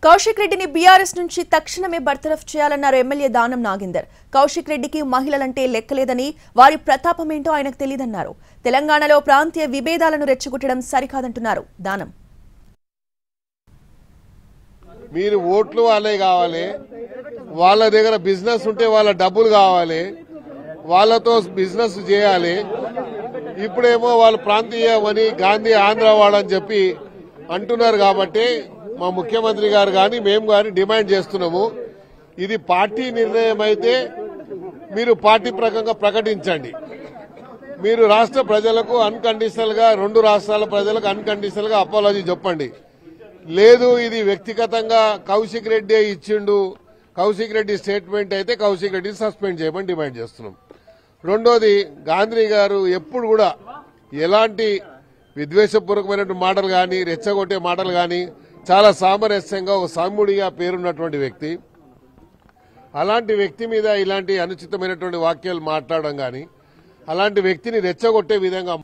కౌశిక్ రెడ్డిని బీఆర్ఎస్ నుంచి తక్షణమే బర్తరఫ్ చేయాలన్నారు ఎమ్మెల్యే దానం నాగేందర్. కౌశిక్ రెడ్డికి మహిళలంటే లెక్కలేదని, వారి ప్రతాపమేంటో ఆయనకు తెలియదన్నారు. తెలంగాణలో ప్రాంతీయ విభేదాలను రెచ్చగొట్టడం సరికాదంటున్నారు దానం. మీరు ఓట్లు వాళ్ళే కావాలి, వాళ్ళ దగ్గర బిజినెస్ ఉంటే వాళ్ళ డబ్బులు కావాలి, వాళ్ళతో బిజినెస్ చేయాలి. ఇప్పుడేమో వాళ్ళు ప్రాంతీయమని గాంధీ ఆంధ్ర వాళ్ళని చెప్పి అంటున్నారు. కాబట్టి మా ముఖ్యమంత్రి గారు కానీ మేము కానీ డిమాండ్ చేస్తున్నాము, ఇది పార్టీ నిర్ణయం అయితే మీరు పార్టీ ప్రకంగా ప్రకటించండి. మీరు రాష్ట్ర ప్రజలకు అన్కండిషనల్ గా, రెండు రాష్ట్రాల ప్రజలకు అన్కండిషనల్ గా అపాలజీ చెప్పండి. లేదు ఇది వ్యక్తిగతంగా కౌశిక్ రెడ్డి ఇచ్చిండు, కౌశిక్ రెడ్డి స్టేట్మెంట్ అయితే కౌశిక్ రెడ్డిని సస్పెండ్ చేయమని డిమాండ్ చేస్తున్నాం. రెండోది, గాంధీ గారు ఎప్పుడు కూడా ఎలాంటి విద్వేషపూర్వకమైనటువంటి మాటలు కానీ, రెచ్చగొట్టే మాటలు కానీ, చాలా సామరస్యంగా ఒక సామ్యుడిగా పేరున్నటువంటి వ్యక్తి. అలాంటి వ్యక్తి మీద ఇలాంటి అనుచితమైనటువంటి వాక్యాలు మాట్లాడడం కానీ, అలాంటి వ్యక్తిని రెచ్చగొట్టే విధంగా